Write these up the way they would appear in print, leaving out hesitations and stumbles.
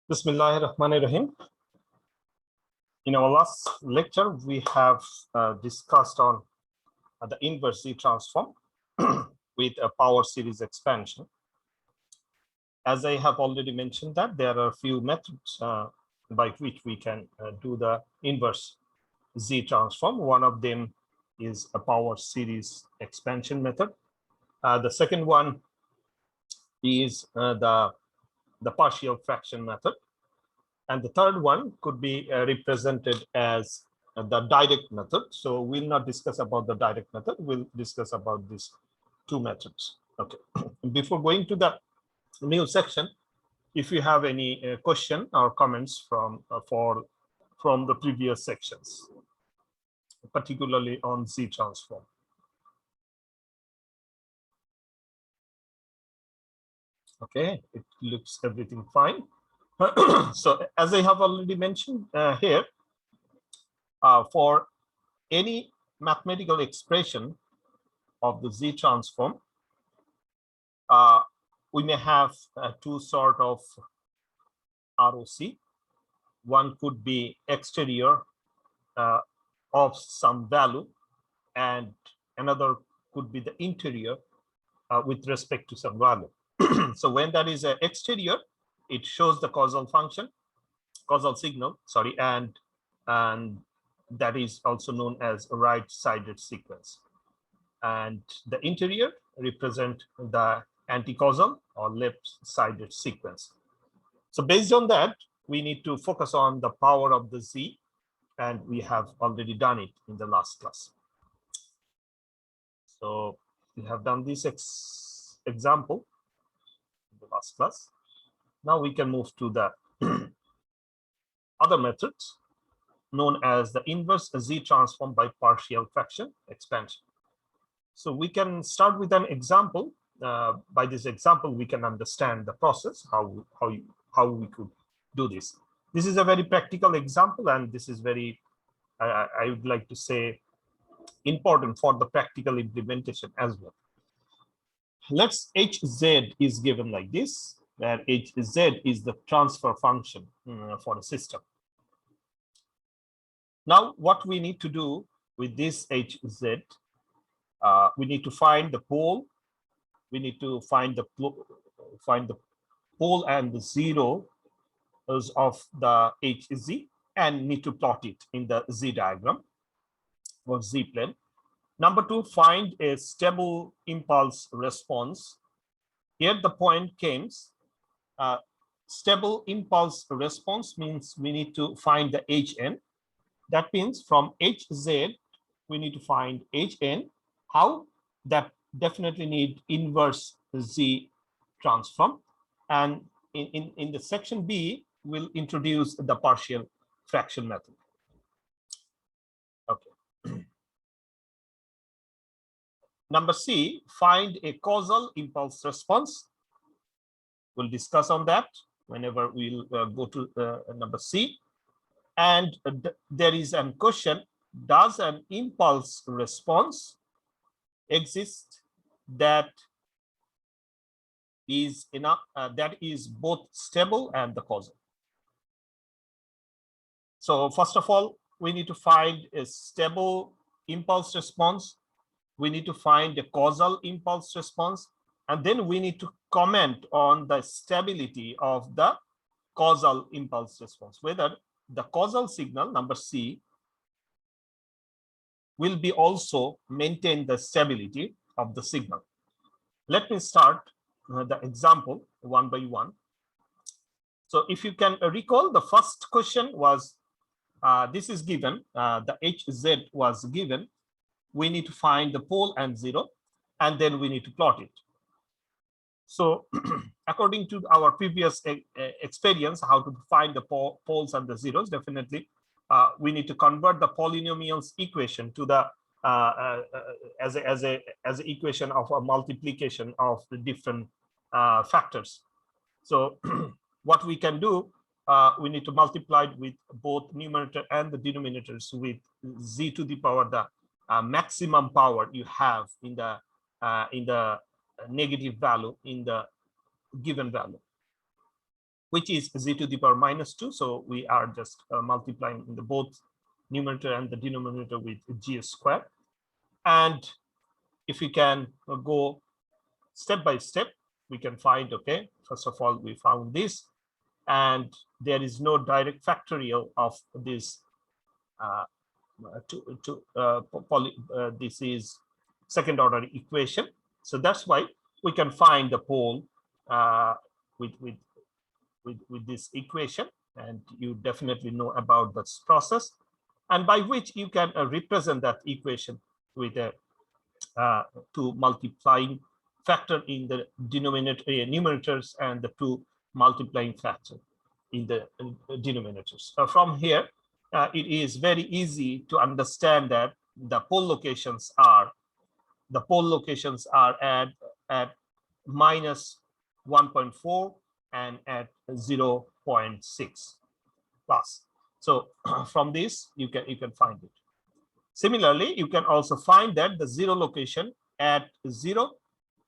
Bismillahirrahmanirrahim. In our last lecture, we have discussed on the inverse Z transform with a power series expansion. As I have already mentioned that there are a few methods by which we can do the inverse Z transform. One of them is a power series expansion method. The second one is the partial fraction method. And the third one could be represented as the direct method. So we'll not discuss about the direct method. We'll discuss about these two methods. Okay. Before going to the new section, if you have any question or comments from the previous sections, particularly on Z transform. Okay, it looks everything fine. So as I have already mentioned here, for any mathematical expression of the Z transform, we may have two sort of ROC. One could be exterior of some value, and another could be the interior with respect to some value. So when that is exterior, it shows the causal signal, sorry, and that is also known as a right-sided sequence. And the interior represent the anti-causal or left-sided sequence. So based on that, we need to focus on the power of the Z, and we have already done it in the last class. So we have done this example in the last class. Now we can move to the other methods known as the inverse Z transform by partial fraction expansion. So we can start with an example. By this example, we can understand the process, how we could do this. This is a very practical example, and this is very, I would like to say, important for the practical implementation as well. Let's Hz is given like this, where Hz is the transfer function for the system. Now, what we need to do with this Hz, we need to find the pole. We need to find the pole and the zero of the Hz, and need to plot it in the Z diagram or Z plane. Number two, find a stable impulse response. Here the point comes. Stable impulse response means we need to find the Hn. That means from Hz, we need to find Hn. How? That definitely need inverse Z transform. And in the section B, we'll introduce the partial fraction method. Okay. Number C, find a causal impulse response. We'll discuss on that whenever we'll go to number C. And there is a question: does an impulse response exist that is enough that is both stable and the causal? So first of all, we need to find a stable impulse response. We need to find a causal impulse response, and then we need to comment on the stability of the causal impulse response, whether the causal signal, number C, will be also maintain the stability of the signal. Let me start the example one by one. So if you can recall, the first question was, this is given, the Hz was given. We need to find the pole and zero, and then we need to plot it. So according to our previous experience, how to find the poles and the zeros, definitely we need to convert the polynomials equation to the as an equation of a multiplication of the different factors. So what we can do, we need to multiply it with both numerator and the denominators with Z to the power, the maximum power you have in the negative value in the given value. which is z to the power minus 2. So we are just multiplying in the both numerator and the denominator with g squared. And if we can go step by step, we can find, okay, first of all, we found this, and there is no direct factorial of this this is second order equation. So that's why we can find the pole with this equation, and you definitely know about this process, and by which you can represent that equation with a two multiplying factor in the denominator numerators and the two multiplying factor in the denominators. From here, it is very easy to understand that the pole locations are at minus 1.4 and at 0.6 plus. So from this you can find it. Similarly, you can also find that the zero location at 0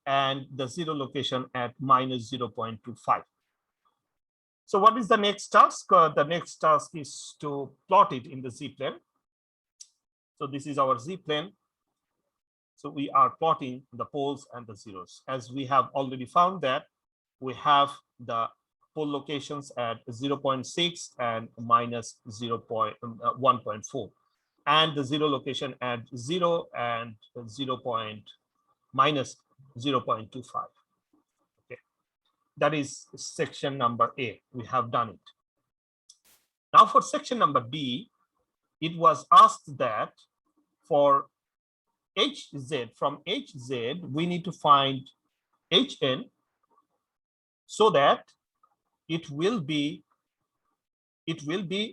and the zero location at minus 0.25. So what is the next task? The next task is to plot it in the z-plane. So this is our z-plane. So we are plotting the poles and the zeros. As we have already found that we have the pole locations at 0.6 and minus 1.4, and the zero location at 0 and minus 0.25. Okay, that is section number A. We have done it. Now for section number B, it was asked that for HZ, from HZ, we need to find HN so that it will be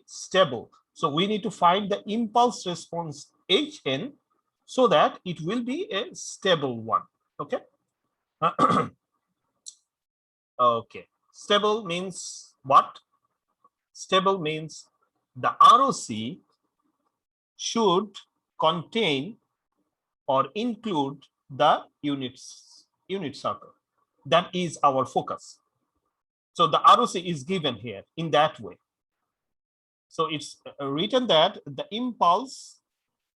stable. So we need to find the impulse response HN so that it will be a stable one. Okay. Okay. Stable means what? Stable means the ROC should contain or include the unit circle. That is our focus. So the ROC is given here in that way. So it's written that the impulse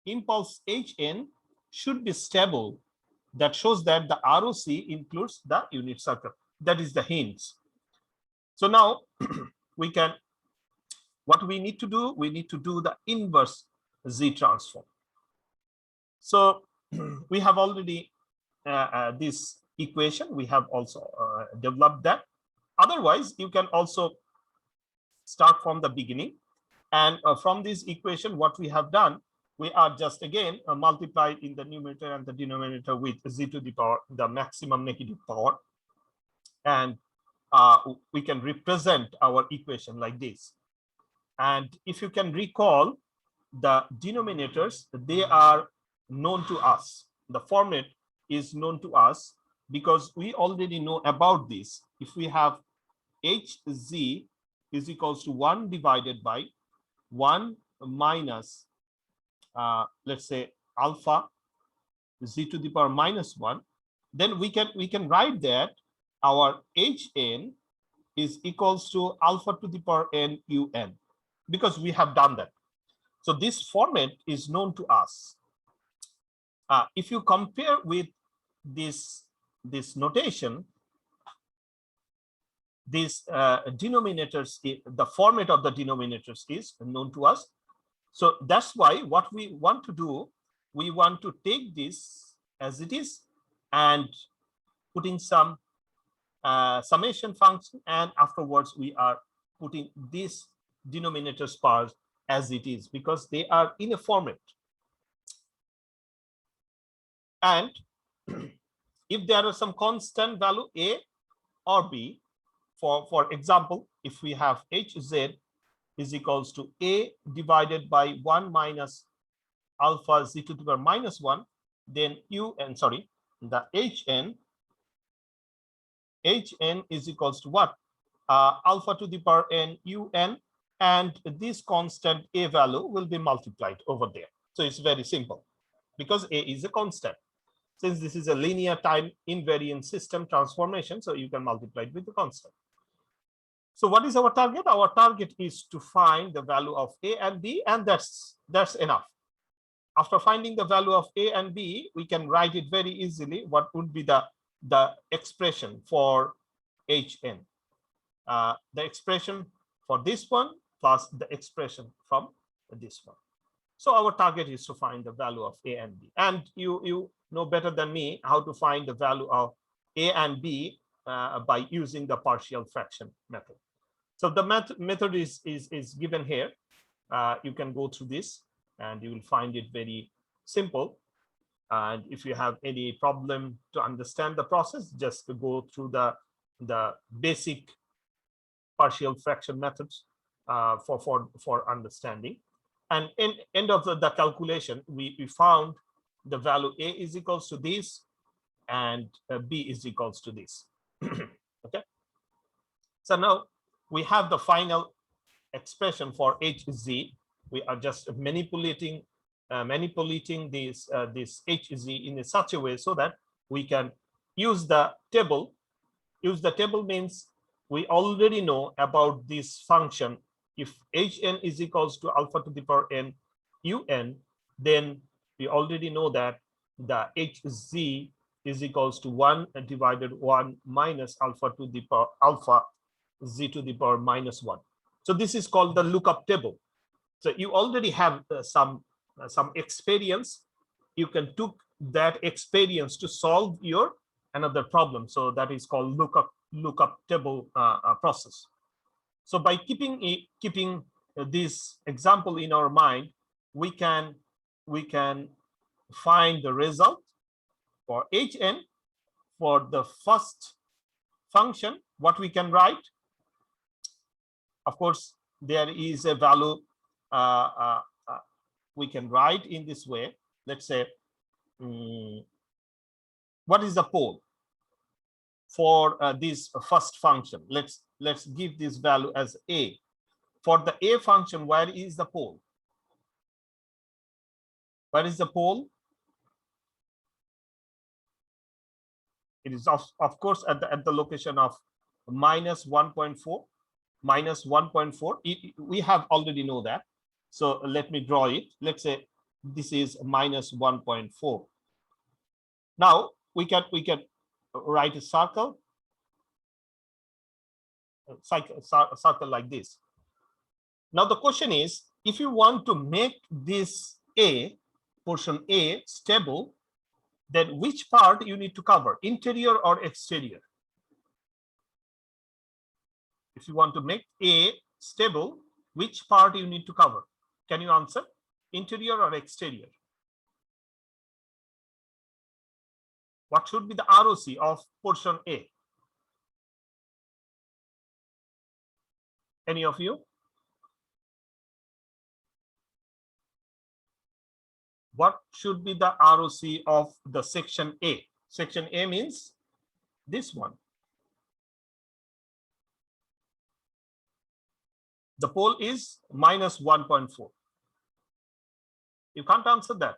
HN should be stable. That shows that the ROC includes the unit circle. That is the hint. So now what we need to do, we need to do the inverse Z transform. So we have already this equation, we have also developed that. Otherwise, you can also start from the beginning. And from this equation, what we have done, we are just again multiplied in the numerator and the denominator with z to the power, the maximum negative power. And we can represent our equation like this. And if you can recall, the denominators, they are known to us. The format is known to us because we already know about this. If we have hz is equals to 1 divided by 1 minus let's say alpha z to the power minus 1, then we can write that our hn is equals to alpha to the power n un, because we have done that. So this format is known to us. If you compare with this notation, these denominators, the format of the denominators is known to us. So that's why what we want to do, we want to take this as it is and putting some summation function, and afterwards we are putting this denominators part as it is because they are in a format. And if there are some constant value a or b, for example, if we have hz is equals to a divided by 1 minus alpha z to the power minus 1, then the hn is equals to what? Alpha to the power n un, and this constant a value will be multiplied over there. So it's very simple because a is a constant. Since this is a linear time invariant system transformation, so you can multiply it with the constant. So what is our target? Our target is to find the value of A and B, and that's enough. After finding the value of A and B, we can write it very easily. What would be the expression for Hn? The expression for this one plus the expression from this one. So our target is to find the value of A and B. And you know better than me how to find the value of A and B by using the partial fraction method. So the method is given here. You can go through this and you will find it very simple. And if you have any problem to understand the process, just go through the basic partial fraction methods for understanding. And in end of the calculation, we found the value A is equals to this and B is equals to this. Okay. So now we have the final expression for Hz. We are just manipulating this Hz in such a way so that we can use the table. Use the table means we already know about this function. If Hn is equals to alpha to the power n un, then we already know that the Hz is equals to 1 divided 1 minus alpha to the power alpha z to the power minus 1. So this is called the lookup table. So you already have some experience. You can take that experience to solve your another problem. So that is called lookup table process. So by keeping this example in our mind, we can find the result for Hn for the first function. What we can write, of course, there is a value we can write in this way. Let's say, what is the pole for this first function? Let's give this value as A. For the A function, where is the pole? Where is the pole? It is of course at the location of minus 1.4. Minus 1.4. We have already know that. So let me draw it. Let's say this is minus 1.4. Now we can write a circle like this. Now the question is, if you want to make this A, portion A, stable, then which part you need to cover, interior or exterior? If you want to make A stable, which part you need to cover? Can you answer? Interior or exterior? What should be the ROC of portion A? Any of you? What should be the ROC of the section A? Section A means this one. The pole is minus 1.4. You can't answer that.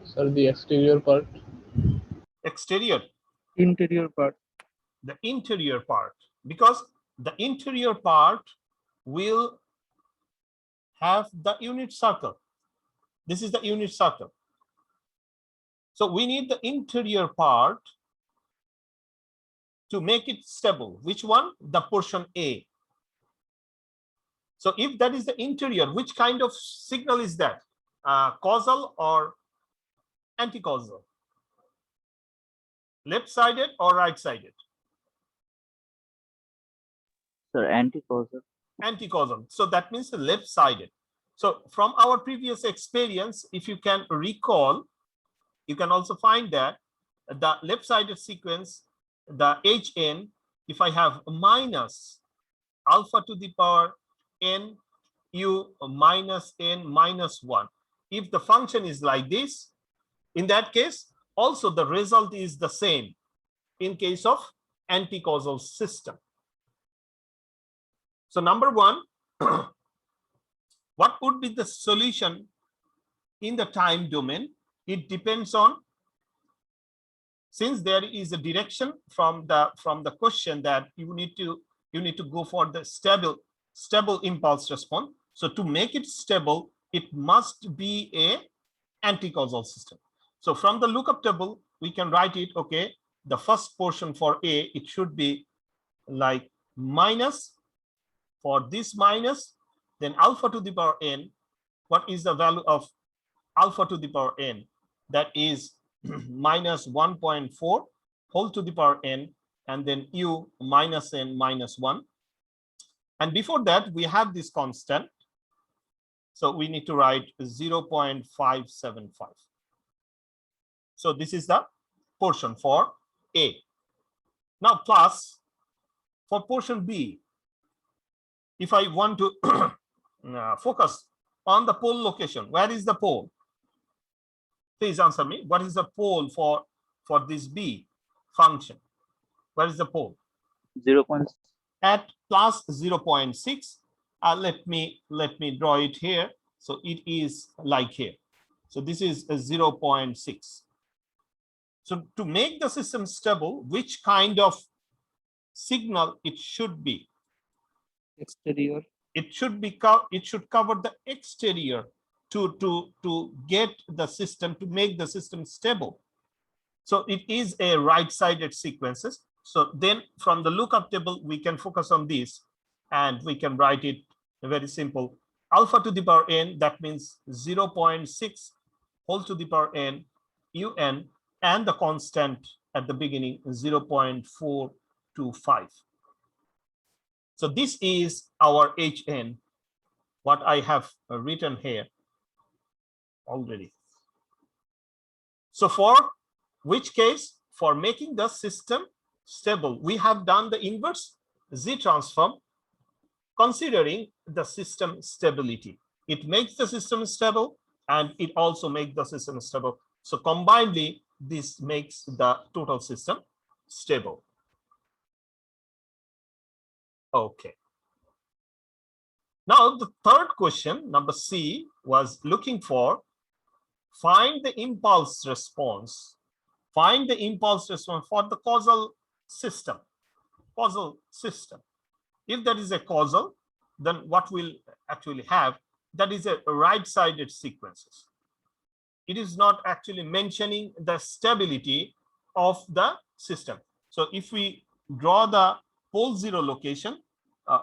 Sir, the exterior part. Exterior. Interior part. The interior part, because the interior part will have the unit circle. This is the unit circle. So we need the interior part to make it stable. Which one? The portion A. So if that is the interior, which kind of signal is that? Causal or anti-causal? Left-sided or right-sided? Sir, anti-causal. Anti-causal. So that means the left-sided. So from our previous experience, if you can recall, you can also find that the left-sided sequence, the Hn, if I have minus alpha to the power n u minus n minus 1, if the function is like this, in that case, also the result is the same in case of anti-causal system. So number one, what would be the solution in the time domain? It depends on since there is a direction from the question that you need to go for the stable impulse response. So to make it stable, it must be a anti-causal system. So from the lookup table, we can write it, okay, the first portion for A, it should be like minus, for this minus, then alpha to the power n. What is the value of alpha to the power n? That is minus 1.4 whole to the power n, and then u minus n minus 1. And before that, we have this constant. So we need to write 0.575. So this is the portion for A. Now plus for portion B, if I want to focus on the pole location, where is the pole? Please answer me. What is the pole for this B function? Where is the pole? 0. At plus 0.6. Let me draw it here. So it is like here. So this is a 0.6. So to make the system stable, which kind of signal it should be? Exterior. It should cover the exterior to get the system, to make the system stable. So it is a right-sided sequences. So then from the lookup table, we can focus on this, and we can write it very simple. Alpha to the power n, that means 0.6 whole to the power n un, and the constant at the beginning 0.425. So this is our Hn, what I have written here already. So for which case, for making the system stable, we have done the inverse Z transform, considering the system stability. It makes the system stable, and it also makes the system stable. So combinedly, this makes the total system stable. Okay. Now the third question, number C, was looking for find the impulse response. Find the impulse response for the causal system. Causal system. If that is a causal, then what we'll actually have, that is a right-sided sequences. It is not actually mentioning the stability of the system. So if we draw the pole zero location,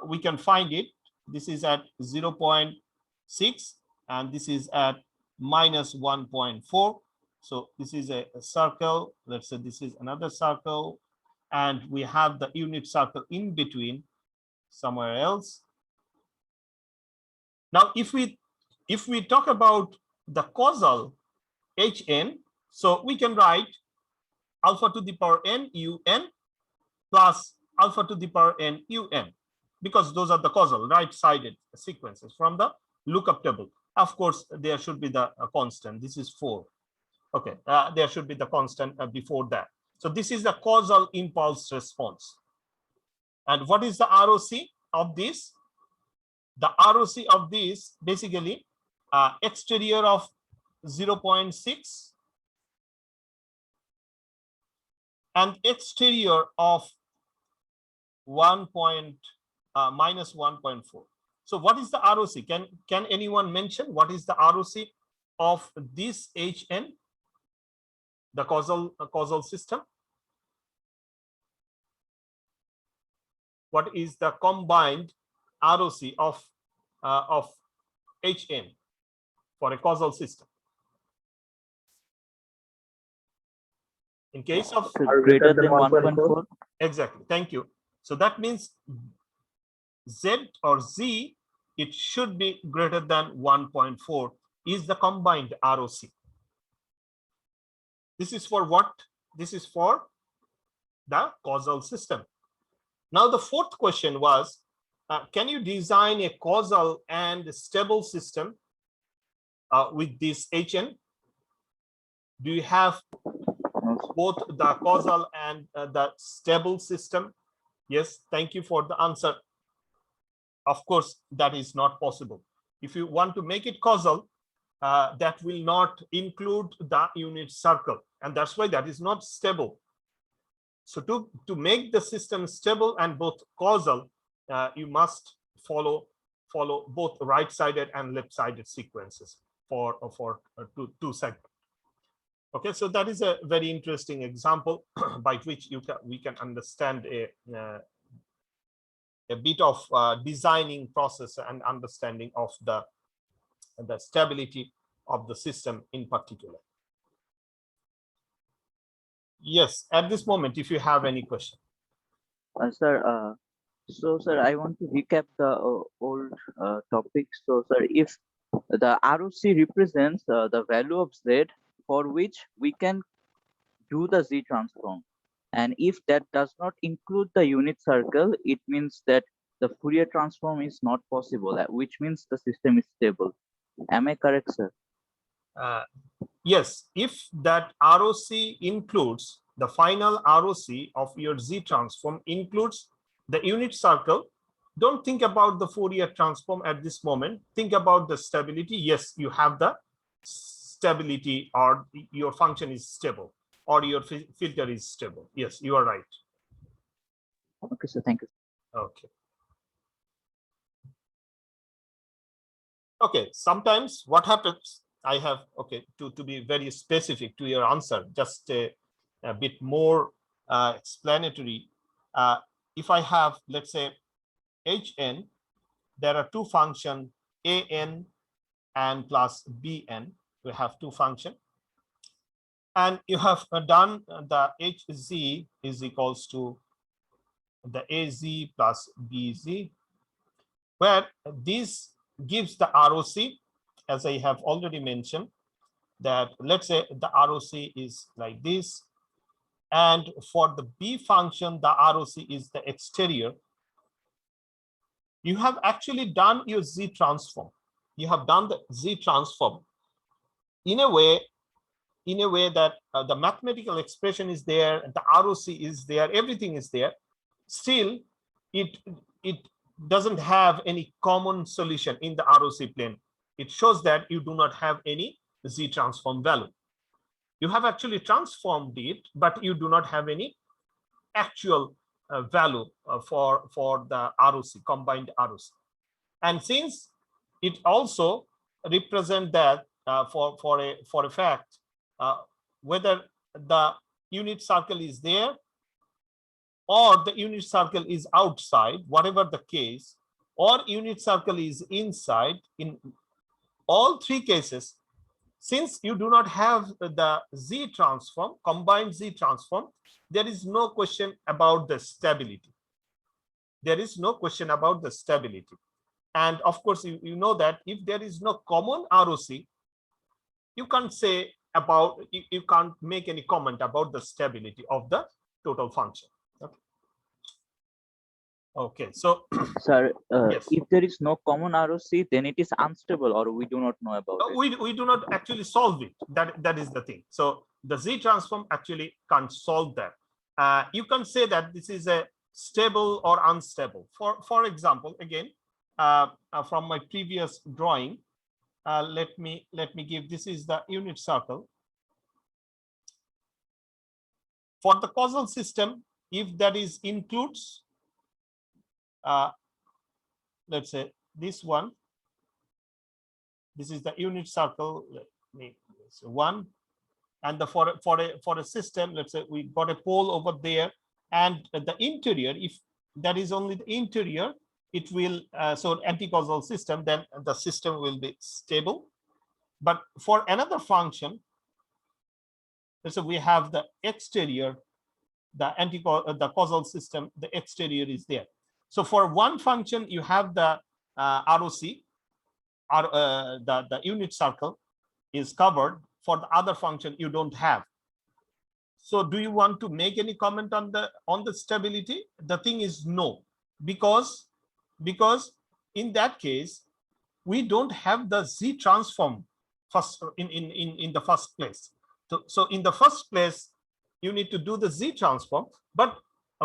we can find it. This is at 0.6, and this is at minus 1.4. So this is a circle. Let's say this is another circle, and we have the unit circle in between somewhere else. Now, if we talk about the causal Hn, so we can write alpha to the power n un plus alpha to the power n un, because those are the causal right-sided sequences from the lookup table. Of course, there should be the constant. This is 4. Okay, there should be the constant before that. So this is the causal impulse response. And what is the ROC of this? The ROC of this basically exterior of 0.6 and exterior of minus 1.4. So what is the ROC? Can anyone mention what is the ROC of this Hn, the causal system? What is the combined ROC of Hn for a causal system? In case of Greater than 1.4. Exactly, thank you. So that means Z or Z, it should be greater than 1.4 is the combined ROC. This is for what? This is for the causal system. Now the fourth question was, can you design a causal and stable system with this Hn? Do you have both the causal and the stable system? Yes, thank you for the answer. Of course, that is not possible. If you want to make it causal, that will not include the unit circle, and that's why that is not stable. So to make the system stable and both causal, you must follow both right-sided and left-sided sequences for two segments. Okay, so that is a very interesting example by which we can understand a bit of designing process and understanding of the stability of the system in particular. Yes, at this moment, if you have any question. Sir, sir, I want to recap the old topics. So, sir, if the ROC represents the value of Z for which we can do the Z transform, and if that does not include the unit circle, it means that the Fourier transform is not possible, which means the system is stable. Am I correct, sir? Yes, if that ROC includes the final ROC of your Z transform includes the unit circle, don't think about the Fourier transform at this moment. Think about the stability. Yes, you have the stability, or your function is stable, or your filter is stable. Yes, you are right. Okay, sir. Thank you. Okay. Okay, sometimes what happens, I have, okay, to be very specific to your answer, just a bit more explanatory. If I have, let's say, Hn, there are two functions, An and plus Bn. We have two functions. And you have done the Hz is equals to the Az plus Bz, where this gives the ROC, as I have already mentioned, that let's say the ROC is like this. And for the B function, the ROC is the exterior. You have actually done your Z transform. You have done the Z transform in a way that the mathematical expression is there, the ROC is there, everything is there. Still, it doesn't have any common solution in the ROC plane. It shows that you do not have any Z transform value. You have actually transformed it, but you do not have any actual value for the ROC, combined ROC. And since it also represents that for a fact, whether the unit circle is there or the unit circle is outside, whatever the case, or unit circle is inside, in all three cases, since you do not have the Z transform, combined Z transform, there is no question about the stability. There is no question about the stability. And of course, you know that if there is no common ROC, you can't say about, you can't make any comment about the stability of the total function. Okay, so sir, yes. If there is no common ROC, then it is unstable, or we do not know about it. We do not actually solve it. That is the thing. So the Z transform actually can't solve that. You can say that this is a stable or unstable. For example, again, from my previous drawing, let me give, this is the unit circle. For the causal system, if that is includes, let's say this one, this is the unit circle. Let me say 1, and for a system, let's say we got a pole over there, and the interior, if that is only the interior, it will so anti-causal system, then the system will be stable. But for another function, so we have the exterior, the causal system, the exterior is there. So for one function, you have the ROC, or the unit circle is covered. For the other function, you don't have. So do you want to make any comment on the stability? The thing is no, because in that case, we don't have the Z transform first in the first place. So in the first place, you need to do the Z transform, but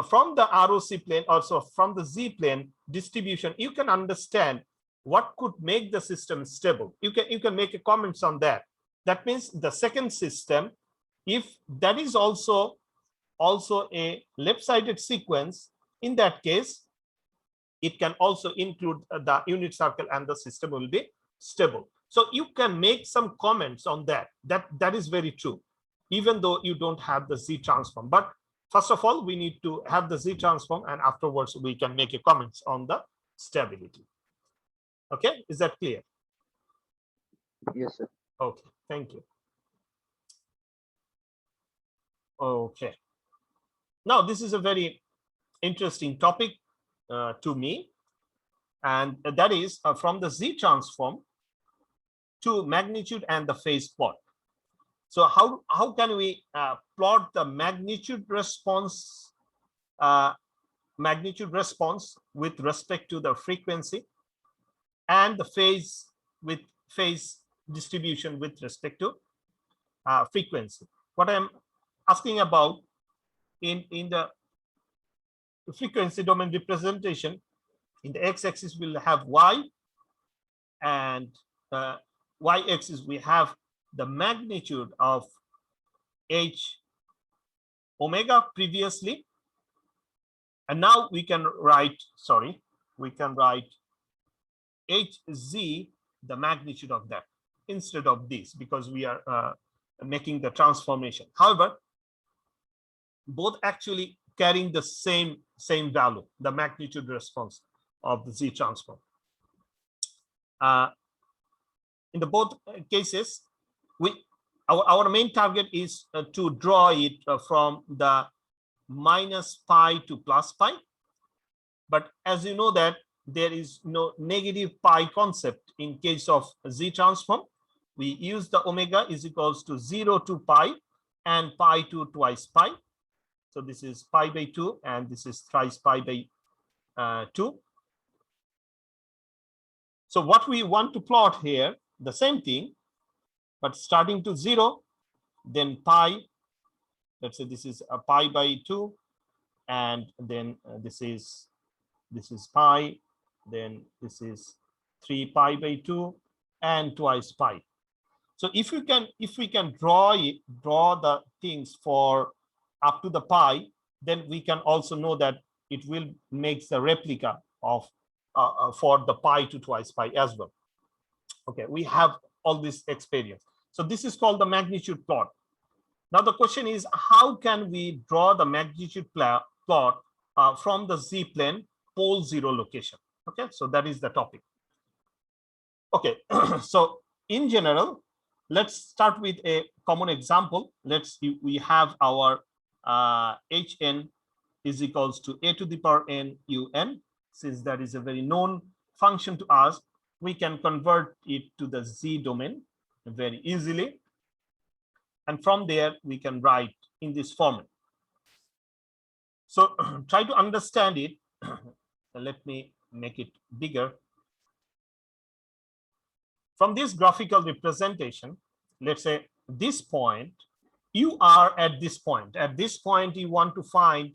from the ROC plane, also from the Z plane distribution, you can understand what could make the system stable? You can make a comments on that. That means the second system, if that is also a left-sided sequence, in that case, it can also include the unit circle and the system will be stable. So you can make some comments on that. That is very true, even though you don't have the Z transform. But first of all, we need to have the Z transform, and afterwards we can make a comments on the stability. Okay, is that clear? Yes, sir. Okay, thank you. Okay. Now, this is a very interesting topic to me, and that is from the Z transform to magnitude and the phase plot. So how can we plot the magnitude response with respect to the frequency, and the phase distribution with respect to frequency? What I'm asking about in the frequency domain representation, in the x-axis we'll have y, and y-axis we have the magnitude of h omega previously, and now we can write hz, the magnitude of that, instead of this, because we are making the transformation. However, both actually carrying the same value, the magnitude response of the Z transform. In the both cases, our main target is to draw it from the minus pi to plus pi. But as you know that there is no negative pi concept in case of Z transform. We use the omega is equals to 0 to pi and pi to twice pi. So this is pi by 2 and this is thrice pi by 2. So what we want to plot here, the same thing, but starting to 0, then pi, let's say this is a pi by 2, and then this is pi, then this is 3 pi by 2 and twice pi. So if we can draw the things for up to the pi, then we can also know that it will make the replica of for the pi to twice pi as well. Okay, we have all this experience. So this is called the magnitude plot. Now the question is, how can we draw the magnitude plot from the Z plane pole 0 location? Okay, so that is the topic. Okay, so in general, let's start with a common example. We have our Hn is equals to a to the power n un. Since that is a very known function to us, we can convert it to the Z domain very easily. And from there, we can write in this format. So try to understand it. Let me make it bigger. From this graphical representation, let's say this point, you are at this point. At this point, you want to find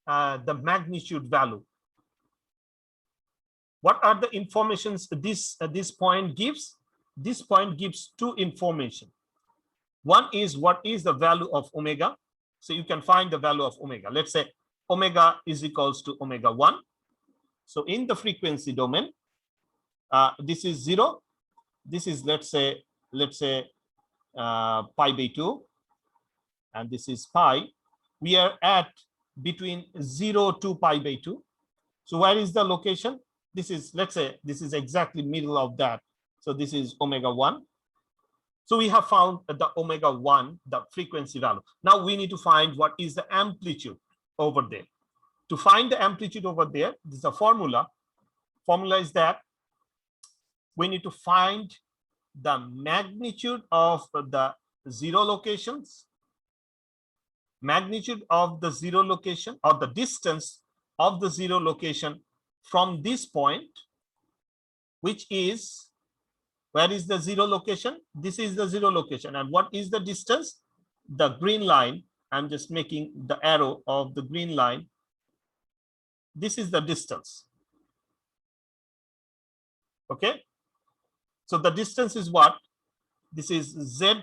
the magnitude value. What are the informations this point gives? This point gives two information. One is what is the value of omega. So you can find the value of omega. Let's say omega is equals to omega 1. So in the frequency domain, this is 0. This is let's say pi by 2, and this is pi. We are at between 0 to pi by 2. So where is the location? This is, let's say this is exactly middle of that. So this is omega 1. So we have found the omega 1, the frequency value. Now we need to find what is the amplitude over there. To find the amplitude over there, this is a formula. Formula is that we need to find the magnitude of the 0 locations, magnitude of the 0 location, or the distance of the 0 location from this point, which is, where is the 0 location? This is the 0 location. And what is the distance? The green line. I'm just making the arrow of the green line. This is the distance. Okay, so the distance is what? This is Z.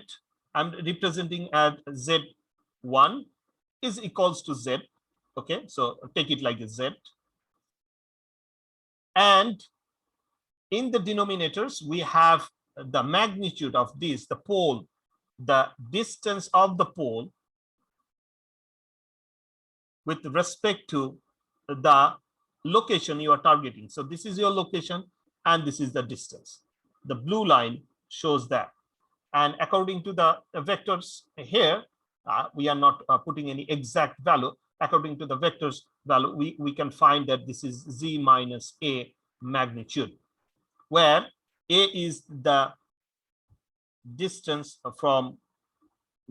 I'm representing as Z1 is equals to Z. Okay, so take it like a Z. And in the denominators, we have the magnitude of this, the pole, the distance of the pole with respect to the location you are targeting. So this is your location and this is the distance. The blue line shows that. And according to the vectors here, we are not putting any exact value. According to the vectors value, we can find that this is Z minus A magnitude, where A is the distance from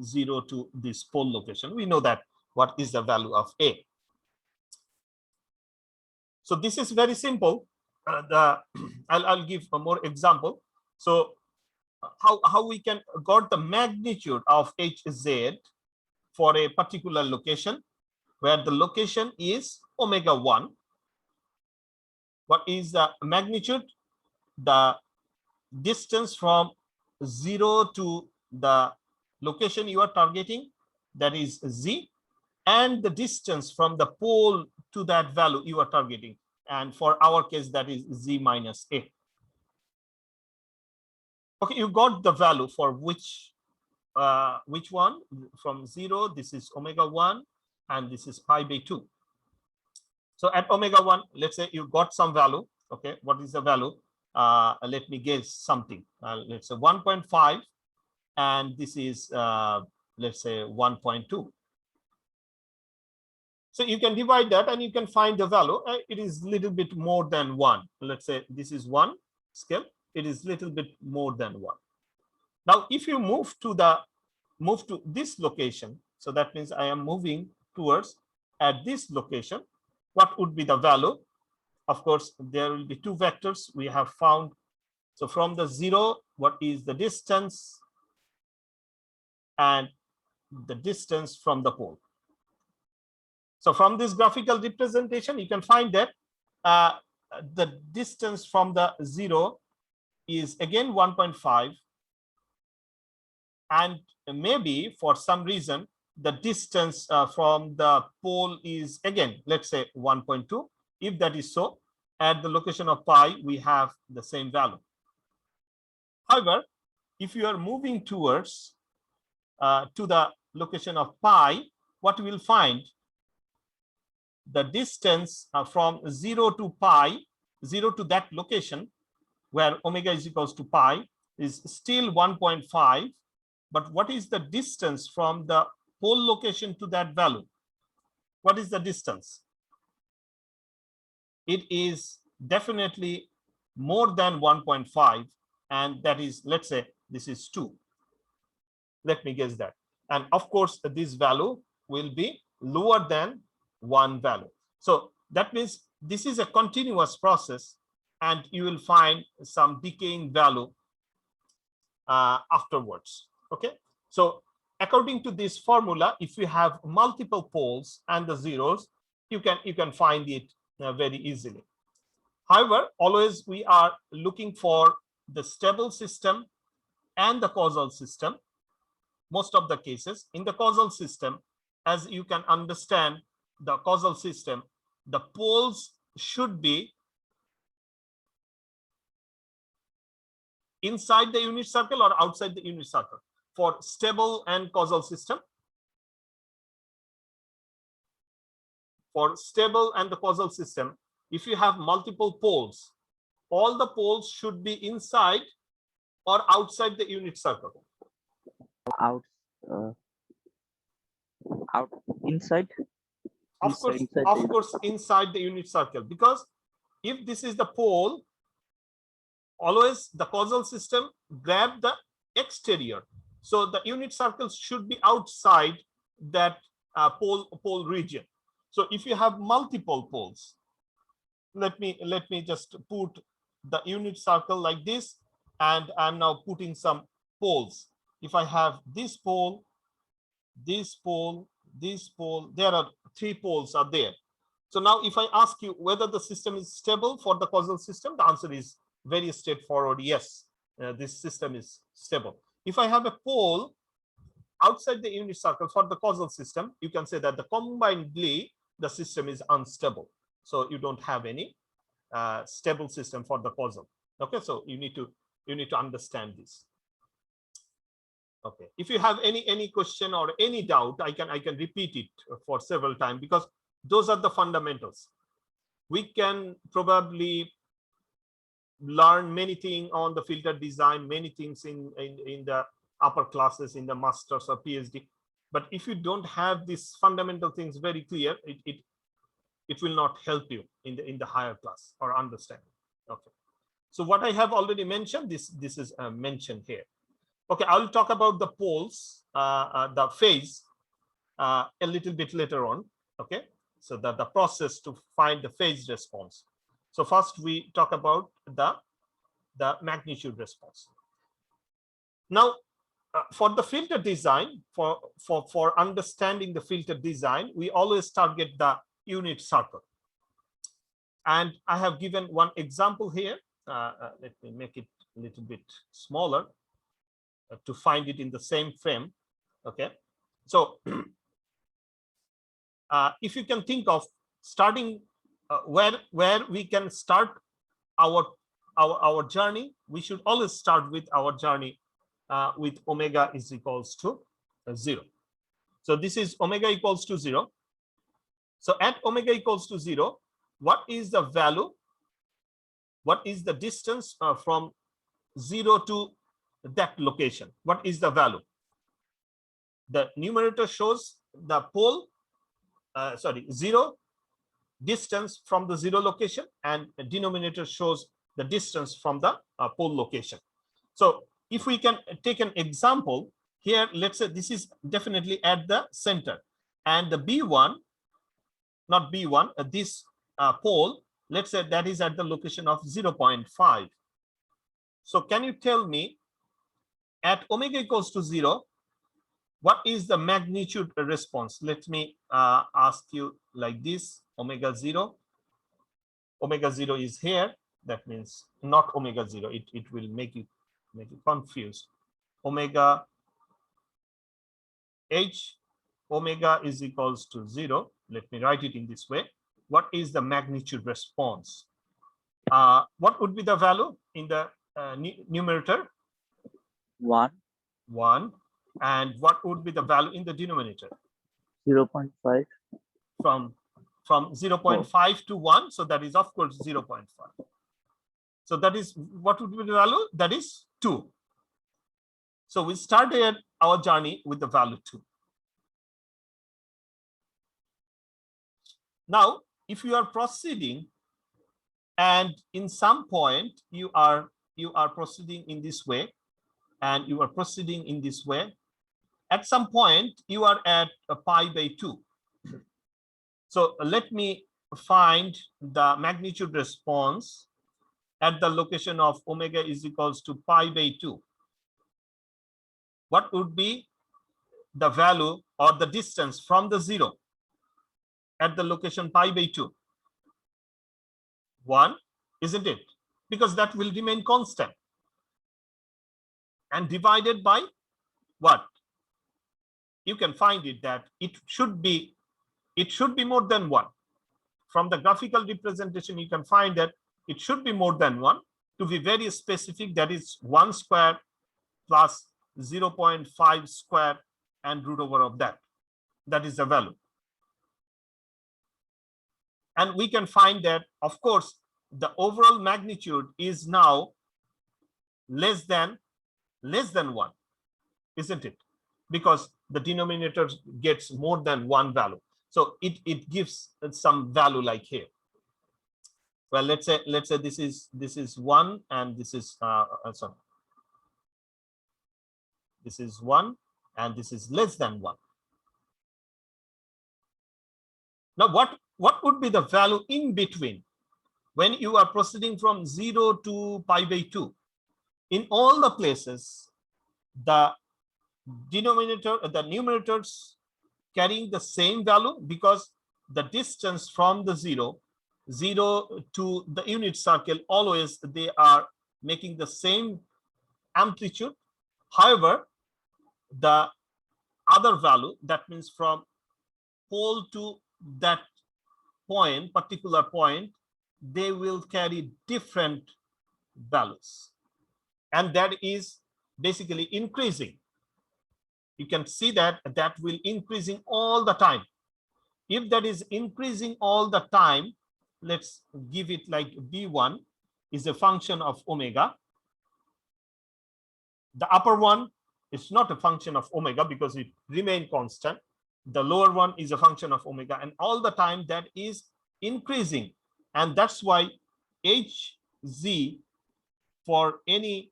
0 to this pole location. We know that what is the value of A. So this is very simple. I'll give a more example. So how we can got the magnitude of Hz for a particular location, where the location is omega 1. What is the magnitude? The distance from 0 to the location you are targeting, that is Z, and the distance from the pole to that value you are targeting. And for our case, that is Z minus A. Okay, you got the value for which one? From 0, this is omega 1, and this is pi by 2. So at omega 1, let's say you got some value. Okay, what is the value? Let me guess something. Let's say 1.5, and this is let's say 1.2. So you can divide that and you can find the value. It is little bit more than 1. Let's say this is 1 scale. It is little bit more than 1. Now, if you move to this location, so that means I am moving towards at this location, what would be the value? Of course, there will be two vectors we have found. So from the 0, what is the distance and the distance from the pole? So from this graphical representation, you can find that the distance from the 0 is again 1.5, and maybe for some reason the distance from the pole is again, let's say 1.2. If that is so, at the location of pi, we have the same value. However, if you are moving towards to the location of pi, what we will find, the distance from 0 to pi, 0 to that location where omega is equals to pi, is still 1.5. But what is the distance from the pole location to that value? What is the distance? It is definitely more than 1.5, and that is, let's say this is 2. Let me guess that. And of course, this value will be lower than 1 value. So that means this is a continuous process, and you will find some decaying value afterwards. Okay, so according to this formula, if you have multiple poles and the zeros, you can find it very easily. However, always we are looking for the stable system and the causal system. Most of the cases in the causal system, as you can understand, the causal system, the poles should be inside the unit circle or outside the unit circle for stable and causal system. For stable and the causal system, if you have multiple poles, all the poles should be inside or outside the unit circle. Out inside. Of course, inside the unit circle, because if this is the pole, always the causal system grab the exterior. So the unit circles should be outside that pole region. So if you have multiple poles, let me just put the unit circle like this, and I'm now putting some poles. If I have this pole, this pole, this pole, there are 3 poles are there. So now if I ask you whether the system is stable for the causal system, the answer is very straightforward. Yes, this system is stable. If I have a pole outside the unit circle for the causal system, you can say that the combinedly the system is unstable. So you don't have any stable system for the causal. Okay, so you need to understand this. Okay, if you have any question or any doubt, I can repeat it for several times, because those are the fundamentals. We can probably learn many things on the filter design, many things in the upper classes, in the masters or PhD, but if you don't have these fundamental things very clear, it will not help you in the higher class or understanding. Okay, so what I have already mentioned, this is mentioned here. Okay, I'll talk about the poles, the phase a little bit later on. Okay, so the process to find the phase response. So first we talk about the magnitude response. Now, for the filter design, for understanding the filter design, we always target the unit circle. And I have given one example here. Let me make it a little bit smaller to find it in the same frame. Okay, so if you can think of starting where we can start our journey, we should always start with our journey with omega is equals to 0. So this is omega equals to 0. So at omega equals to 0, what is the value? What is the distance from 0 to that location? What is the value? The numerator shows the pole, 0 distance from the 0 location, and the denominator shows the distance from the pole location. So if we can take an example here, let's say this is definitely at the center, and the B1, not B1, this pole, let's say that is at the location of 0.5. So can you tell me at omega equals to 0, what is the magnitude response? Let me ask you like this: omega 0 is here. That means not omega 0. It will make you confused. Omega h, omega is equals to 0. Let me write it in this way. What is the magnitude response? What would be the value in the numerator? 1. 1. And what would be the value in the denominator? 0.5. From 0.5 to 1, so that is of course 0.5. So that is, what would be the value? That is 2. So we started our journey with the value 2. Now, if you are proceeding, and in some point you are proceeding in this way, and you are proceeding in this way, at some point you are at a pi by 2. So let me find the magnitude response at the location of omega is equals to pi by 2. What would be the value or the distance from the 0 at the location pi by 2? 1, isn't it? Because that will remain constant. And divided by what? You can find it that it should be more than 1. From the graphical representation, you can find that it should be more than 1. To be very specific, that is 1 square plus 0.5 square and root over of that. That is the value. And we can find that, of course, the overall magnitude is now less than 1, isn't it? Because the denominator gets more than 1 value. So it gives some value like here. Well, let's say this is 1 and this is sorry. This is 1 and this is less than 1. Now what would be the value in between when you are proceeding from 0 to pi by 2? In all the places, the denominator, the numerators carrying the same value, because the distance from the 0 to the unit circle, always they are making the same amplitude. However, the other value, that means from pole to that point, particular point, they will carry different values. And that is basically increasing. You can see that that will increasing all the time. If that is increasing all the time, let's give it like B1 is a function of omega. The upper one is not a function of omega because it remain constant. The lower one is a function of omega, and all the time that is increasing. And that's why Hz for any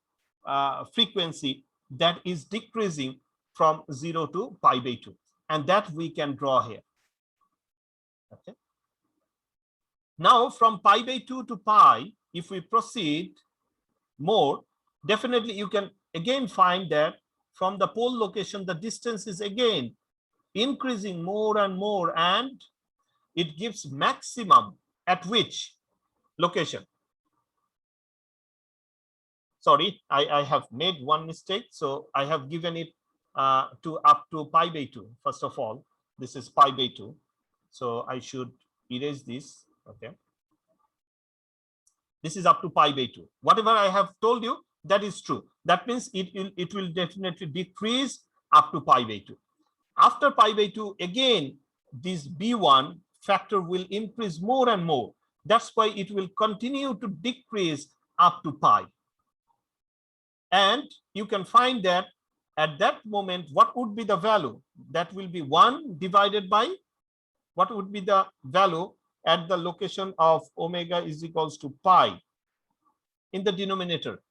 frequency that is decreasing from 0 to pi by 2, and that we can draw here. Okay. Now from pi by 2 to pi, if we proceed more, definitely you can again find that from the pole location the distance is again increasing more and more, and it gives maximum at which location? Sorry, I have made one mistake. So I have given it to up to pi by 2. First of all, this is pi by 2. So I should erase this. Okay. This is up to pi by 2. Whatever I have told you, that is true. That means it will definitely decrease up to pi by 2. After pi by 2, again, this B1 factor will increase more and more. That's why it will continue to decrease up to pi. And you can find that at that moment, what would be the value? That will be 1 divided by, what would be the value at the location of omega is equals to pi in the denominator?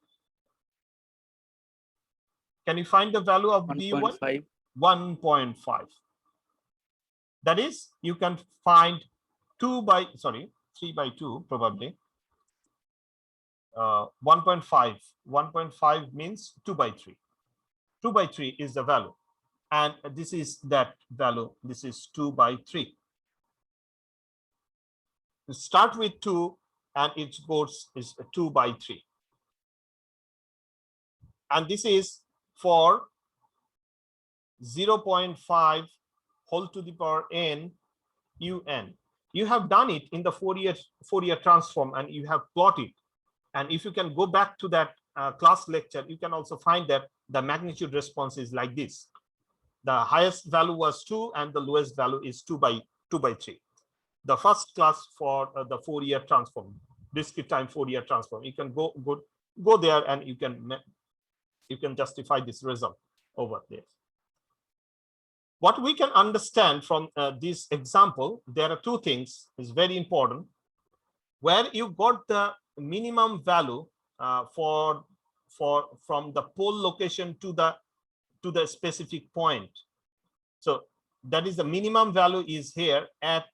Can you find the value of B1? 1.5. 1.5. That is, you can find 3 by 2 probably. 1.5. 1.5 means 2 by 3. 2 by 3 is the value. And this is that value. This is 2 by 3. You start with 2 and its goes is 2 by 3. And this is for 0.5 whole to the power n un. You have done it in the Fourier transform and you have plotted. And if you can go back to that class lecture, you can also find that the magnitude response is like this. The highest value was 2 and the lowest value is 2 by 3. The first class for the Fourier transform, discrete time Fourier transform. You can go there and you can justify this result over there. What we can understand from this example, there are two things is very important. Where you got the minimum value from the pole location to the specific point. So that is the minimum value is here at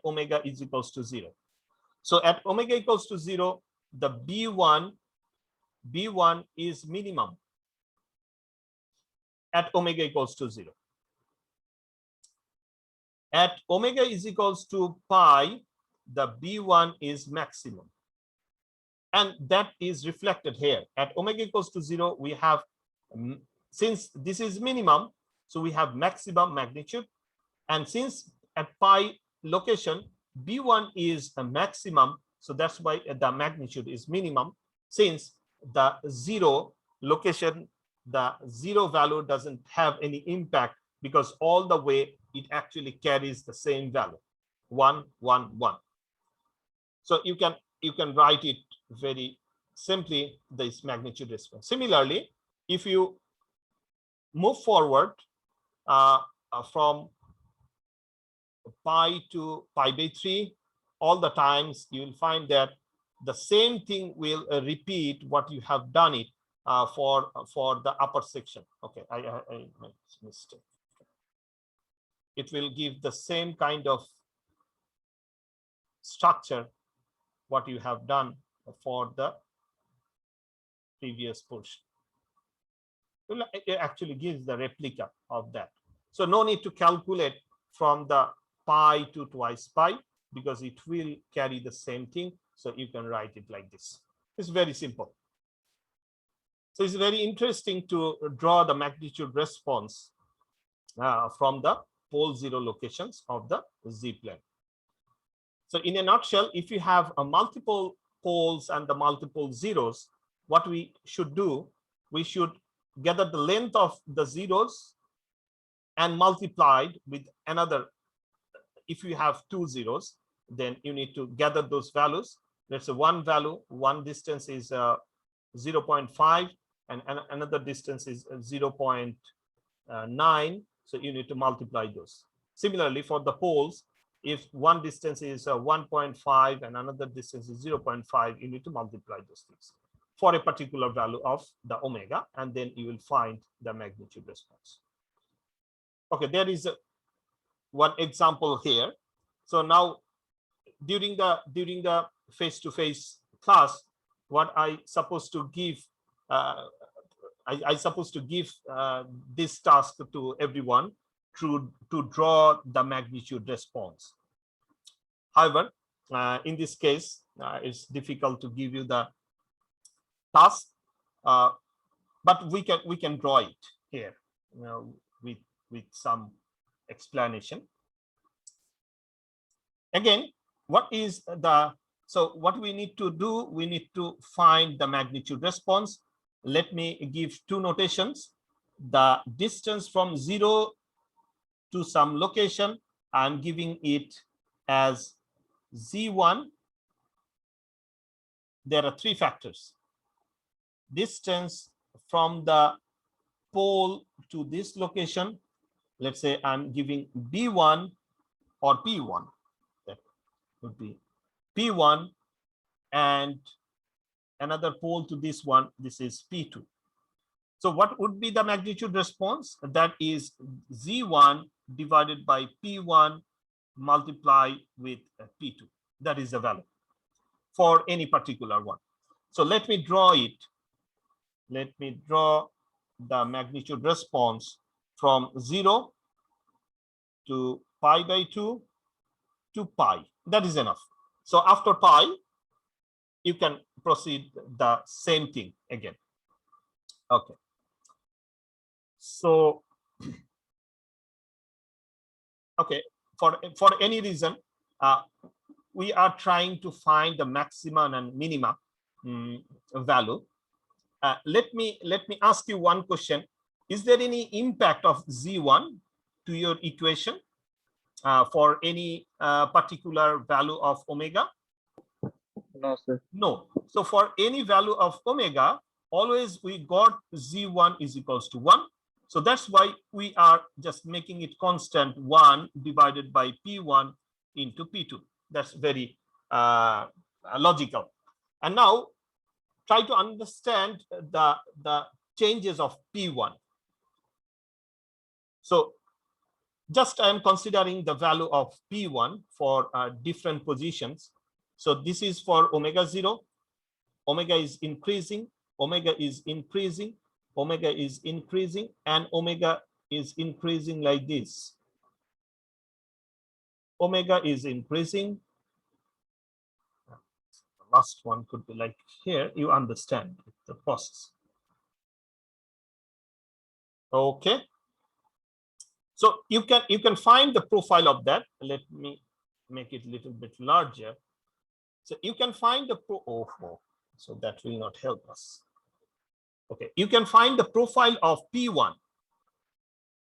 omega is equals to 0. So at omega equals to 0, the B1 is minimum at omega equals to 0. At omega is equals to pi, the B1 is maximum. And that is reflected here. At omega equals to 0, we have, since this is minimum, so we have maximum magnitude. And since at pi location, B1 is a maximum, so that's why the magnitude is minimum. Since the 0 location, the 0 value doesn't have any impact because all the way it actually carries the same value, 1, 1, 1. So you can write it very simply, this magnitude response. Similarly, if you move forward from pi to pi by 3, all the times you will find that the same thing will repeat what you have done it for the upper section. Okay, I made a mistake. It will give the same kind of structure what you have done for the previous portion. It actually gives the replica of that. So no need to calculate from the pi to twice pi because it will carry the same thing. So you can write it like this. It's very simple. So it's very interesting to draw the magnitude response from the pole zero locations of the Z-plane. So in a nutshell, if you have a multiple poles and the multiple zeros, what we should do, we should gather the length of the zeros and multiplied with another. If you have two zeros, then you need to gather those values. Let's say one value, one distance is 0.5 and another distance is 0.9. So you need to multiply those. Similarly, for the poles, if one distance is 1.5 and another distance is 0.5, you need to multiply those things for a particular value of the omega, and then you will find the magnitude response. Okay, there is one example here. So now during the face-to-face class, what I supposed to give, I supposed to give this task to everyone to draw the magnitude response. However, in this case, it's difficult to give you the task, but we can draw it here, with some explanation. Again, what we need to do, we need to find the magnitude response. Let me give two notations. The distance from 0 to some location, I'm giving it as Z1. There are three factors. Distance from the pole to this location, let's say I'm giving B1 or P1. That would be P1, and another pole to this one, this is P2. So what would be the magnitude response? That is Z1 divided by P1 multiplied with P2. That is the value for any particular one. So let me draw it. Let me draw the magnitude response from 0 to pi by 2 to pi. That is enough. So after pi, you can proceed the same thing again. Okay. So, okay, for any reason, we are trying to find the maximum and minima value. Let me ask you one question. Is there any impact of Z1 to your equation for any particular value of omega? No, sir. No. So for any value of omega, always we got Z1 is equals to 1. So that's why we are just making it constant 1 divided by P1 into P2. That's very logical. And now try to understand the changes of P1. So just I am considering the value of P1 for different positions. So this is for omega 0. Omega is increasing, omega is increasing, omega is increasing, and omega is increasing like this. Omega is increasing. The last one could be like here. You understand the process. Okay. So you can find the profile of that. Let me make it a little bit larger. So you can find the so that will not help us. Okay, you can find the profile of P1,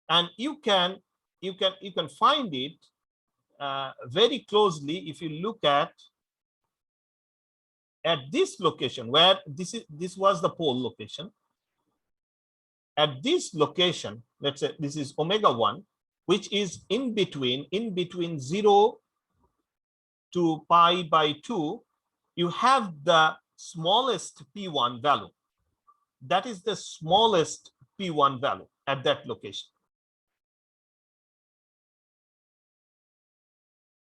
and you can find it very closely if you look at this location where this was the pole location. At this location, let's say this is omega 1, which is in between 0 to pi by 2, you have the smallest P1 value. That is the smallest P1 value at that location.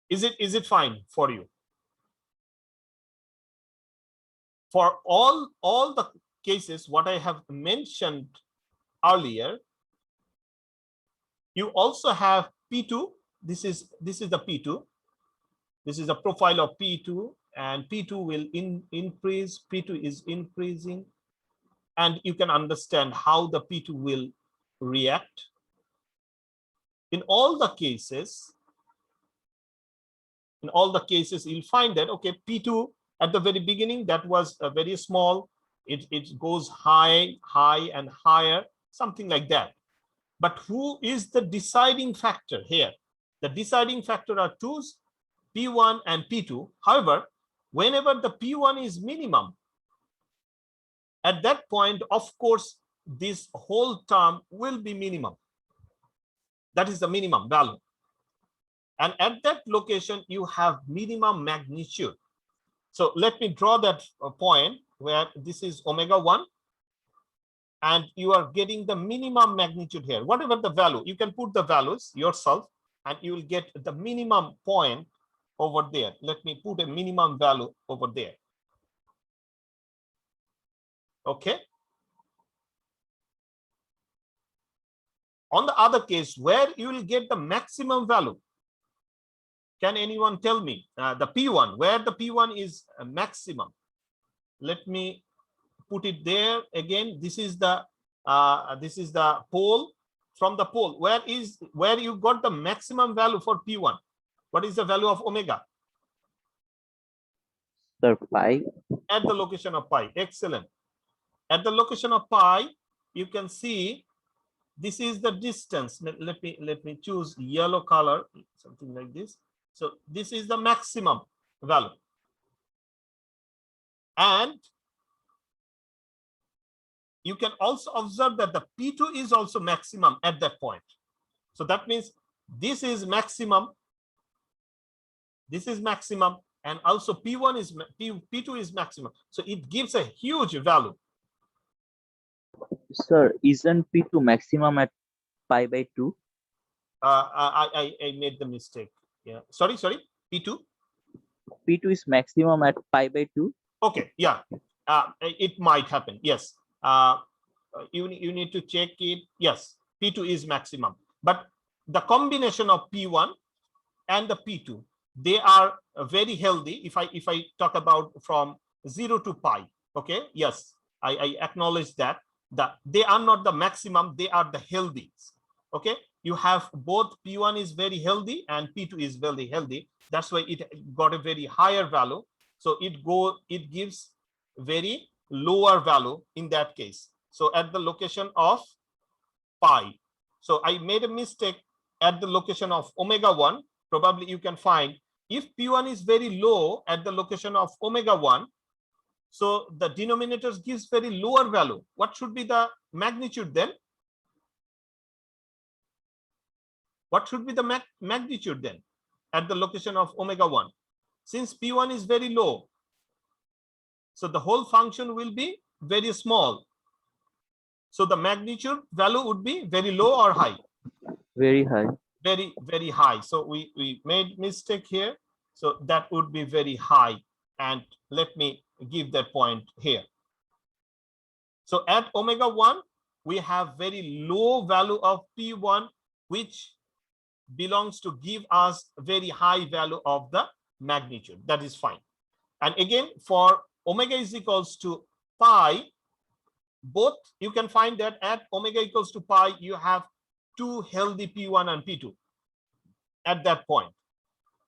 Is it fine for you? For all the cases what I have mentioned earlier, you also have P2. This is the P2. This is the profile of P2, and P2 will increase. P2 is increasing. and you can understand how the P2 will react. In all the cases, you'll find that, okay, P2 at the very beginning, that was very small. It goes high and higher, something like that. But who is the deciding factor here? The deciding factor are twos, P1 and P2. However, whenever the P1 is minimum, at that point, of course, this whole term will be minimum. That is the minimum value. And at that location, you have minimum magnitude. So let me draw that point where this is omega 1. And you are getting the minimum magnitude here. Whatever the value, you can put the values yourself and you will get the minimum point over there. Let me put a minimum value over there. Okay. On the other case, where you will get the maximum value, can anyone tell me the P1, where the P1 is maximum? Let me put it there again. This is the pole. From the pole, where you got the maximum value for P1? What is the value of omega? Sir, pi. At the location of pi. Excellent. At the location of pi, you can see this is the distance. Let me choose yellow color, something like this. So this is the maximum value. And you can also observe that the P2 is also maximum at that point. So that means this is maximum. This is maximum. And also P1 is P2 is maximum. So it gives a huge value. Sir, isn't P2 maximum at pi by 2? I made the mistake. Yeah. Sorry. P2. P2 is maximum at pi by 2. Okay. Yeah. It might happen. Yes. You need to check it. Yes. P2 is maximum. But the combination of P1 and the P2, they are very healthy. If I talk about from 0 to pi. Okay. Yes. I acknowledge that. They are not the maximum, they are the healthy. Okay, you have both P1 is very healthy and P2 is very healthy. That's why it got a very higher value. So it gives very lower value in that case. So at the location of pi. So I made a mistake at the location of omega 1. Probably you can find if P1 is very low at the location of omega 1. So the denominators gives very lower value. What should be the magnitude then? What should be the magnitude then at the location of omega 1? Since P1 is very low, so the whole function will be very small. So the magnitude value would be very low or high? Very high. Very high. So we made mistake here. So that would be very high. And let me give that point here. So at omega 1, we have very low value of P1, which belongs to give us very high value of the magnitude. That is fine. And again, for omega is equals to pi, both you can find that at omega equals to pi, you have two healthy P1 and P2 at that point.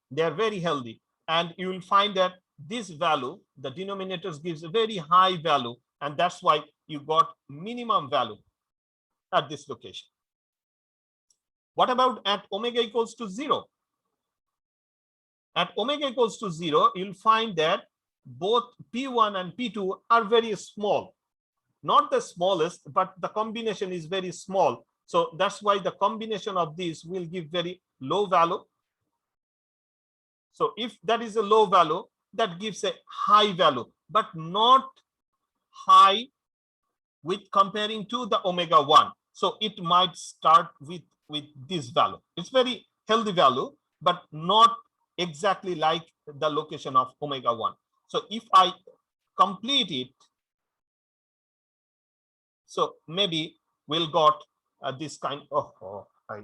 They are very healthy. And you will find that this value, the denominators gives a very high value, and that's why you got minimum value at this location. What about at omega equals to 0? At omega equals to 0, you'll find that both P1 and P2 are very small. Not the smallest, but the combination is very small. So that's why the combination of these will give very low value. So if that is a low value, that gives a high value, but not high with comparing to the omega 1. So it might start with this value. It's very healthy value, but not exactly like the location of omega 1. So if I complete it, so maybe we'll got this kind of, I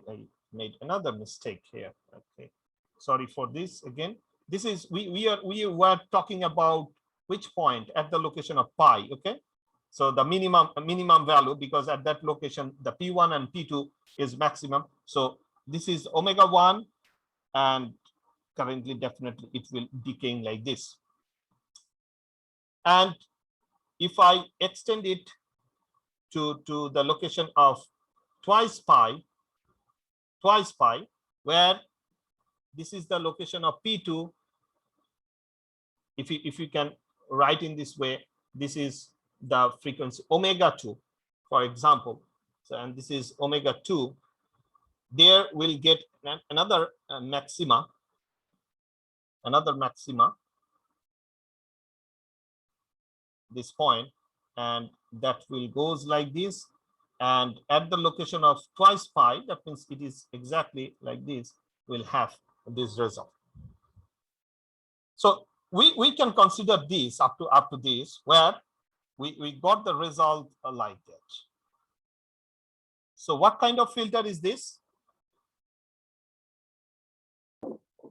made another mistake here. Okay, sorry for this again. This is we were talking about which point at the location of pi. Okay, So the minimum value, because at that location the P1 and P2 is maximum. So this is omega 1, and currently definitely it will decaying like this. And if I extend it to the location of twice pi, where this is the location of P2, if you can write in this way, this is the frequency omega 2, for example. So, and this is omega 2, there will get another maxima, this point, and that will goes like this. And at the location of twice pi, that means it is exactly like this, will have this result. So we can consider this up to this, where we got the result like that. So what kind of filter is this?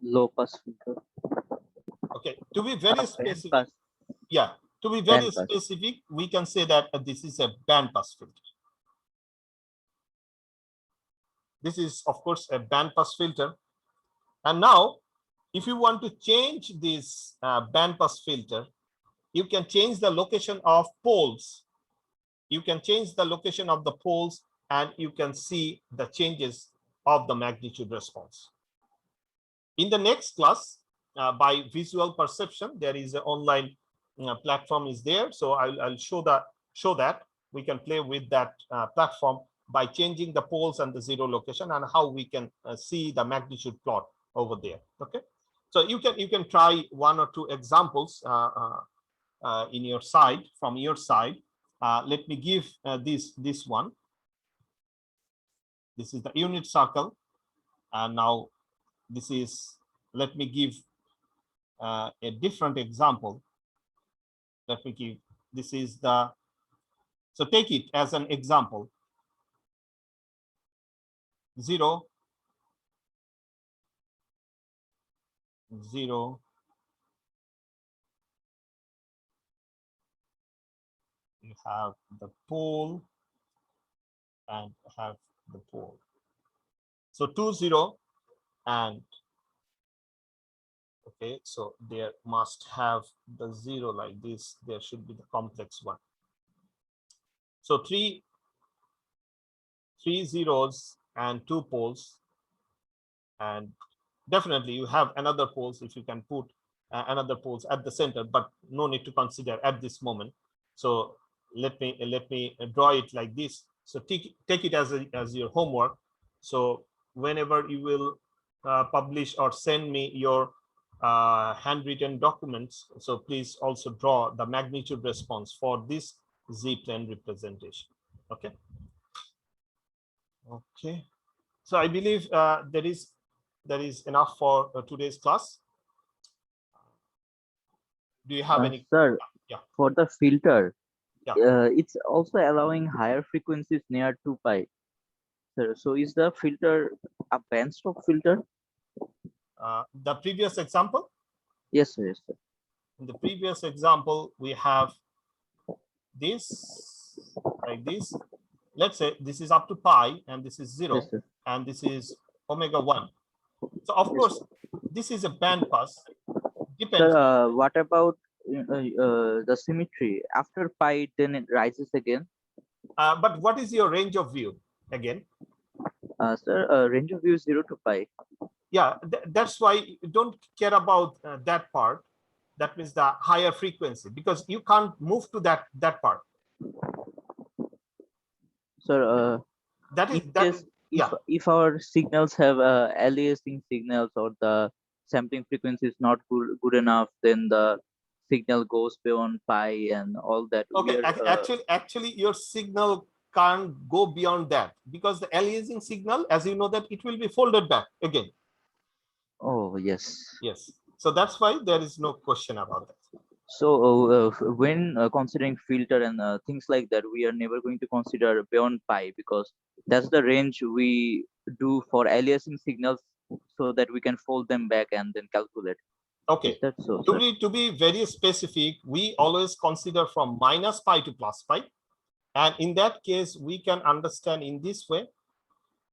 Low pass filter. Okay, to be very specific, Pass. yeah, to be very Band pass. specific, we can say that this is a band pass filter. This is, of course, a band pass filter. And now, if you want to change this band pass filter, you can change the location of poles. You can change the location of the poles, and you can see the changes of the magnitude response. In the next class, by visual perception, there is an online platform is there. So I'll show that we can play with that platform by changing the poles and the zero location, and how we can see the magnitude plot over there. Okay, so you can try one or two examples in your side, from your side. Let me give this one. This is the unit circle, and now this is, let me give a different example. Let me give, this is the, so take it as an example. 0, 0, you have the pole and have the pole. So 2, 0, and okay, so there must have the 0 like this. There should be the complex one. So three zeros and 2 poles, and definitely you have another poles if you can put another poles at the center, but no need to consider at this moment. So let me draw it like this. So take it as your homework. So whenever you will publish or send me your handwritten documents, so please also draw the magnitude response for this z-plane representation. Okay. Okay. So I believe there is enough for today's class. Do you have any? Sir, Yeah. for the filter, Yeah. it's also allowing higher frequencies near 2 pi. Sir, so is the filter a band stop filter? The previous example? Yes, sir. Yes, sir. In the previous example, we have this, like this. Let's say this is up to pi, and this is 0, Yes, sir. and this is omega 1. So of course, this is a band pass. Depends. Sir, what about the symmetry? After pi, then it rises again. But what is your range of view again? Sir, range of view is 0 to pi. Yeah, that's why you don't care about that part. That means the higher frequency, because you can't move to that part. Sir, That is that. Yeah. If our signals have aliasing signals, or the sampling frequency is not good enough, then the signal goes beyond pi and all that. Okay, actually your signal can't go beyond that, because the aliasing signal, as you know, that it will be folded back again. Oh, yes. Yes. So that's why there is no question about that. So when considering filter and things like that, we are never going to consider beyond pi, because that's the range we do for aliasing signals, so that we can fold them back and then calculate. Okay. Is that so, sir? To be very specific, we always consider from minus pi to plus pi. And in that case, we can understand in this way.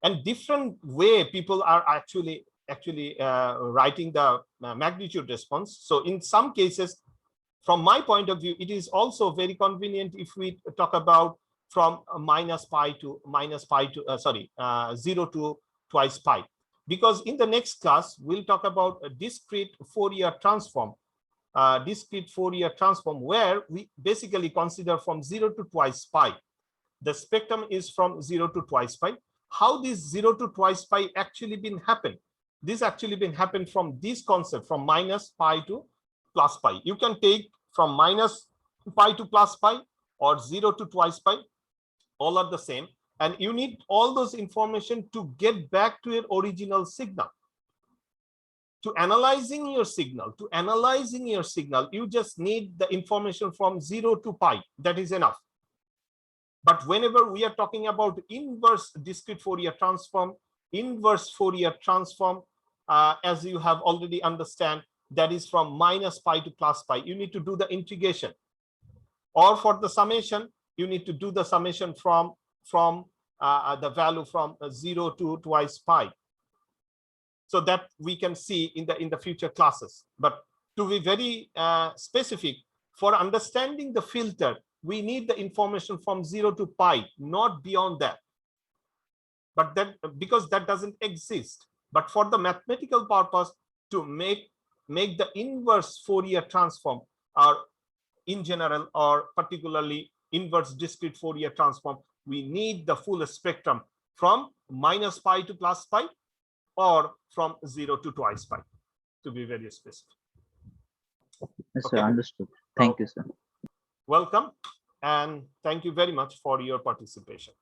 And different way people are actually writing the magnitude response. So in some cases, from my point of view, it is also very convenient if we talk about from minus pi to 0 to twice pi, because in the next class we'll talk about a discrete Fourier transform, where we basically consider from 0 to twice pi. The spectrum is from 0 to twice pi. How this 0 to twice pi actually been happen? This actually been happen from this concept, from minus pi to plus pi. You can take from minus pi to plus pi or 0 to twice pi, all are the same. And you need all those information to get back to your original signal. To analyzing your signal, you just need the information from 0 to pi. That is enough. But whenever we are talking about inverse discrete Fourier transform, as you have already understand, that is from minus pi to plus pi. You need to do the integration, or for the summation, you need to do the summation from the value from 0 to twice pi. So that we can see in the future classes. But to be very specific, for understanding the filter, we need the information from 0 to pi, not beyond that. But that, because that doesn't exist. But for the mathematical purpose, to make the inverse Fourier transform, or in general, or particularly inverse discrete Fourier transform, we need the full spectrum from minus pi to plus pi, or from 0 to twice pi, to be very specific. Yes, Okay. sir, understood. Thank you, sir. Welcome, and thank you very much for your participation.